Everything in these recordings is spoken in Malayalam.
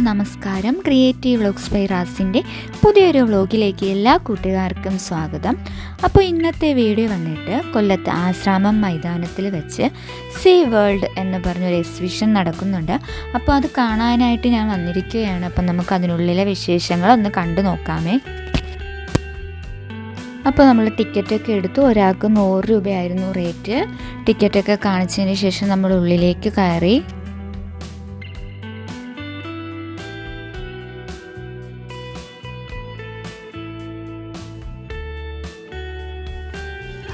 നമസ്കാരം. ക്രിയേറ്റീവ് വ്ലോഗ്സ് ബൈ റാസിൻ്റെ പുതിയൊരു വ്ലോഗിലേക്ക് എല്ലാ കൂട്ടുകാർക്കും സ്വാഗതം. അപ്പോൾ ഇന്നത്തെ വീഡിയോ വന്നിട്ട് കൊല്ലത്ത് ആശ്രാമം മൈതാനത്തിൽ വെച്ച് സീ വേൾഡ് എന്ന് പറഞ്ഞൊരു എക്സിബിഷൻ നടക്കുന്നുണ്ട്. അപ്പോൾ അത് കാണാനായിട്ട് ഞാൻ വന്നിരിക്കുകയാണ്. അപ്പം നമുക്ക് അതിനുള്ളിലെ വിശേഷങ്ങളൊന്ന് കണ്ടു നോക്കാമേ. അപ്പോൾ നമ്മൾ ടിക്കറ്റൊക്കെ എടുത്തു. ഒരാൾക്ക് 100 രൂപയായിരുന്നു റേറ്റ്. ടിക്കറ്റൊക്കെ കാണിച്ചതിന് ശേഷം നമ്മൾ ഉള്ളിലേക്ക് കയറി.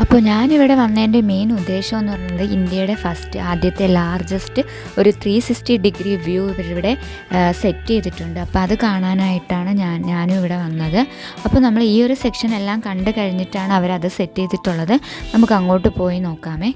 അപ്പോൾ ഞാനിവിടെ വന്നതിൻ്റെ മെയിൻ ഉദ്ദേശം എന്ന് പറയുന്നത് ഇന്ത്യയുടെ ആദ്യത്തെ ലാർജസ്റ്റ് ഒരു 360 ഡിഗ്രി വ്യൂ ഇവരിവിടെ സെറ്റ് ചെയ്തിട്ടുണ്ട്. അപ്പോൾ അത് കാണാനായിട്ടാണ് ഞാനും ഇവിടെ വന്നത്. അപ്പോൾ നമ്മൾ ഈ ഒരു സെക്ഷൻ എല്ലാം കണ്ടു കഴിഞ്ഞിട്ടാണ് അവരത് സെറ്റ് ചെയ്തിട്ടുള്ളത്. നമുക്ക് അങ്ങോട്ട് പോയി നോക്കാമേ.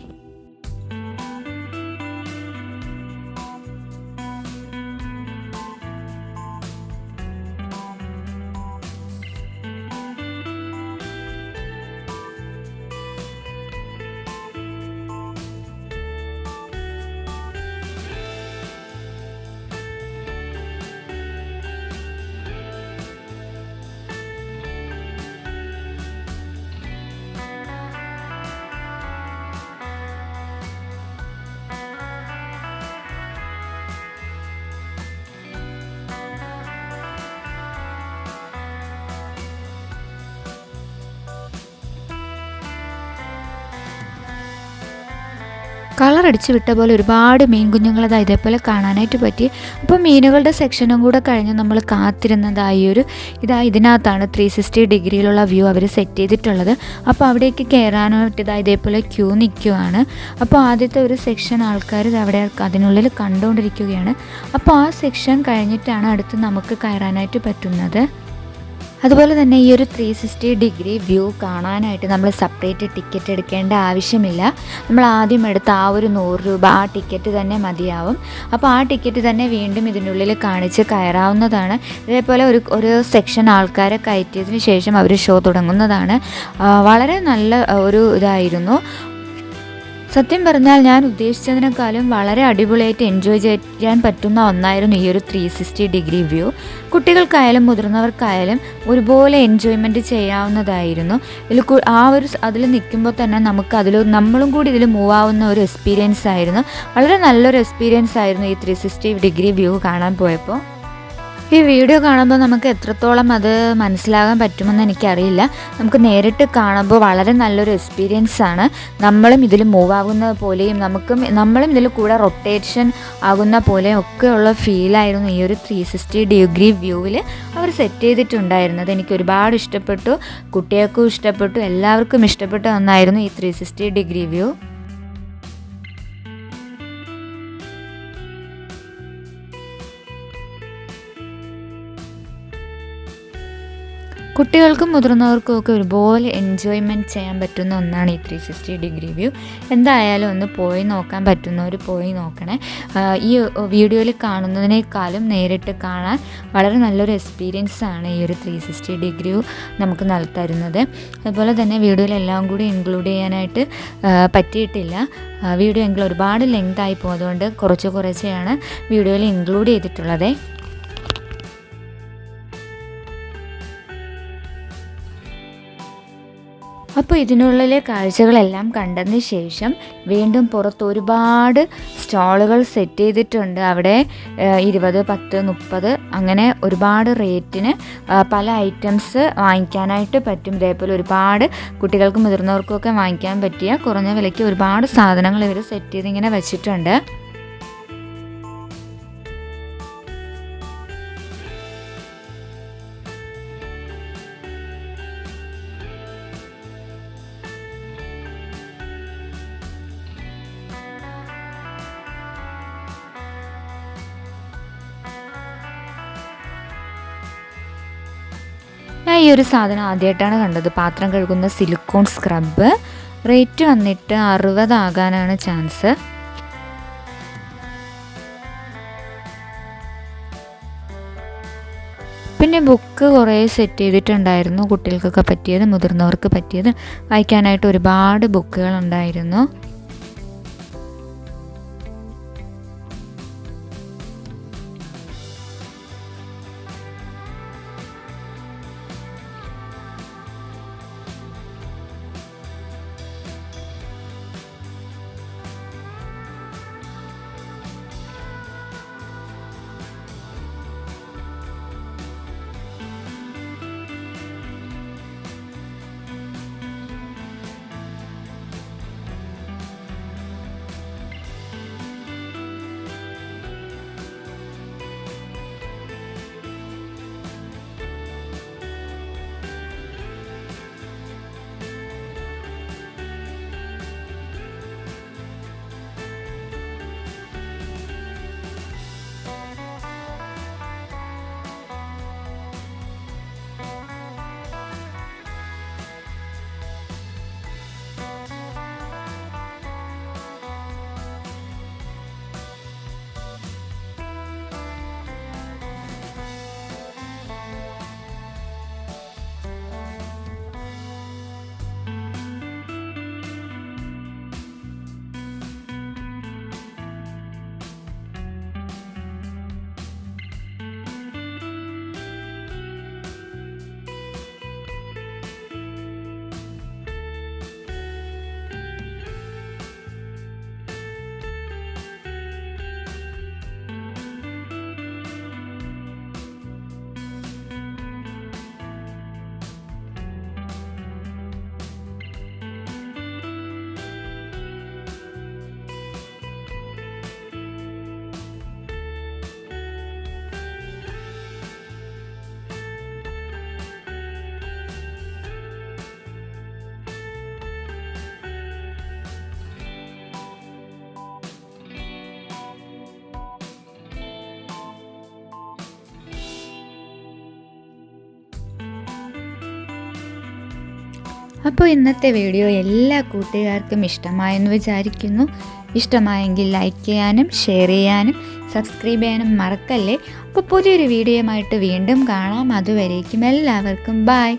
കളറടിച്ച് വിട്ട പോലെ ഒരുപാട് മീൻ കുഞ്ഞുങ്ങളത് ഇതേപോലെ കാണാനായിട്ട് പറ്റി. അപ്പോൾ മീനുകളുടെ സെക്ഷനും കൂടെ കഴിഞ്ഞ് നമ്മൾ കാത്തിരുന്നതായൊരു ഇതിനകത്താണ് 360 ഡിഗ്രിയിലുള്ള വ്യൂ അവർ സെറ്റ് ചെയ്തിട്ടുള്ളത്. അപ്പോൾ അവിടേക്ക് കയറാനായിട്ട് ഇതേപോലെ ക്യൂ നിൽക്കുവാണ്. അപ്പോൾ ആദ്യത്തെ ഒരു സെക്ഷൻ ആൾക്കാർ അവിടെ അതിനുള്ളിൽ കണ്ടുകൊണ്ടിരിക്കുകയാണ്. അപ്പോൾ ആ സെക്ഷൻ കഴിഞ്ഞിട്ടാണ് അടുത്ത് നമുക്ക് കയറാനായിട്ട് പറ്റുന്നത്. അതുപോലെ തന്നെ ഈ ഒരു 360 ഡിഗ്രി വ്യൂ കാണാനായിട്ട് നമ്മൾ സെപ്പറേറ്റ് ടിക്കറ്റ് എടുക്കേണ്ട ആവശ്യമില്ല. നമ്മൾ ആദ്യം എടുത്ത ആ ഒരു 100 രൂപ ആ ടിക്കറ്റ് തന്നെ മതിയാവും. അപ്പോൾ ആ ടിക്കറ്റ് തന്നെ വീണ്ടും ഇതിനുള്ളിൽ കാണിച്ച് കയറാവുന്നതാണ്. ഇതേപോലെ ഒരു സെക്ഷൻ ആൾക്കാരെ കയറ്റിയതിന് ശേഷം അവർ ഷോ തുടങ്ങുന്നതാണ്. വളരെ നല്ല ഒരു ഇതായിരുന്നു. സത്യം പറഞ്ഞാൽ ഞാൻ ഉദ്ദേശിച്ചതിനേക്കാളും വളരെ അടിപൊളിയായിട്ട് എൻജോയ് ചെയ്യാൻ പറ്റുന്ന ഒന്നായിരുന്നു ഈ ഒരു 360 ഡിഗ്രി വ്യൂ. കുട്ടികൾക്കായാലും മുതിർന്നവർക്കായാലും ഒരുപോലെ എൻജോയ്മെൻറ്റ് ചെയ്യാവുന്നതായിരുന്നു. അതിൽ നിൽക്കുമ്പോൾ തന്നെ നമ്മളും കൂടി ഇതിൽ മൂവ് ആവുന്ന ഒരു എക്സ്പീരിയൻസ് ആയിരുന്നു. വളരെ നല്ലൊരു എക്സ്പീരിയൻസ് ആയിരുന്നു ഈ 360 ഡിഗ്രി വ്യൂ കാണാൻ പോയപ്പോൾ. ഈ വീഡിയോ കാണുമ്പോൾ നമുക്ക് എത്രത്തോളം അത് മനസ്സിലാകാൻ പറ്റുമെന്ന് എനിക്കറിയില്ല. നമുക്ക് നേരിട്ട് കാണുമ്പോൾ വളരെ നല്ലൊരു എക്സ്പീരിയൻസ് ആണ്. നമ്മളും ഇതിൽ മൂവ് ആകുന്ന പോലെയും നമ്മളും ഇതിൽ കൂടെ റൊട്ടേഷൻ ആകുന്ന പോലെയും ഒക്കെയുള്ള ഫീലായിരുന്നു ഈ ഒരു 360 ഡിഗ്രി വ്യൂവിൽ അവർ സെറ്റ് ചെയ്തിട്ടുണ്ടായിരുന്നത്. എനിക്ക് ഒരുപാട് ഇഷ്ടപ്പെട്ടു. കുട്ടികൾക്കും ഇഷ്ടപ്പെട്ടു. എല്ലാവർക്കും ഇഷ്ടപ്പെട്ട ഒന്നായിരുന്നു ഈ 360 ഡിഗ്രി വ്യൂ. കുട്ടികൾക്കും മുതിർന്നവർക്കും ഒക്കെ ഒരുപോലെ എൻജോയ്മെൻറ്റ് ചെയ്യാൻ പറ്റുന്ന ഒന്നാണ് ഈ 360 ഡിഗ്രി വ്യൂ. എന്തായാലും ഒന്ന് പോയി നോക്കാൻ പറ്റുന്നവർ പോയി നോക്കണേ. ഈ വീഡിയോയിൽ കാണുന്നതിനേക്കാളും നേരിട്ട് കാണാൻ വളരെ നല്ലൊരു എക്സ്പീരിയൻസ് ആണ് ഈ ഒരു 360 ഡിഗ്രി നമുക്ക് തരുന്നത്. അതുപോലെ തന്നെ വീഡിയോയിൽ എല്ലാം കൂടി ഇൻക്ലൂഡ് ചെയ്യാനായിട്ട് പറ്റിയിട്ടില്ല. വീഡിയോ എങ്കിലും ഒരുപാട് ലെങ്ത് ആയി പോകുന്നതുകൊണ്ട് കുറച്ചെയാണ് വീഡിയോയിൽ ഇൻക്ലൂഡ് ചെയ്തിട്ടുള്ളത്. അപ്പോൾ ഇതിനുള്ളിലെ കാഴ്ചകളെല്ലാം കണ്ടതിന് ശേഷം വീണ്ടും പുറത്ത് ഒരുപാട് സ്റ്റാളുകൾ സെറ്റ് ചെയ്തിട്ടുണ്ട്. അവിടെ 20, 10, 30 അങ്ങനെ ഒരുപാട് റേറ്റിന് പല ഐറ്റംസ് വാങ്ങിക്കാനായിട്ട് പറ്റും. ഇതേപോലെ ഒരുപാട് കുട്ടികൾക്കും മുതിർന്നവർക്കും ഒക്കെ വാങ്ങിക്കാൻ പറ്റിയ കുറഞ്ഞ വിലയ്ക്ക് ഒരുപാട് സാധനങ്ങൾ ഇവർ സെറ്റ് ചെയ്ത് ഇങ്ങനെ വെച്ചിട്ടുണ്ട്. ഞാൻ ഈ ഒരു സാധനം ആദ്യമായിട്ടാണ് കണ്ടത്. പാത്രം കഴുകുന്ന സിലിക്കോൺ സ്ക്രബ്. റേറ്റ് വന്നിട്ട് 60 ആകാനാണ് ചാൻസ്. പിന്നെ ബുക്ക് കുറേ സെറ്റ് ചെയ്തിട്ടുണ്ടായിരുന്നു. കുട്ടികൾക്കൊക്കെ പറ്റിയത്, മുതിർന്നവർക്ക് പറ്റിയത് വായിക്കാനായിട്ട് ഒരുപാട് ബുക്കുകൾ ഉണ്ടായിരുന്നു. അപ്പോൾ ഇന്നത്തെ വീഡിയോ എല്ലാ കൂട്ടുകാർക്കും ഇഷ്ടമായെന്ന് വിചാരിക്കുന്നു. ഇഷ്ടമായെങ്കിൽ ലൈക്ക് ചെയ്യാനും ഷെയർ ചെയ്യാനും സബ്സ്ക്രൈബ് ചെയ്യാനും മറക്കല്ലേ. അപ്പോൾ പുതിയൊരു വീഡിയോയുമായിട്ട് വീണ്ടും കാണാം. അതുവരേക്കും എല്ലാവർക്കും ബൈ.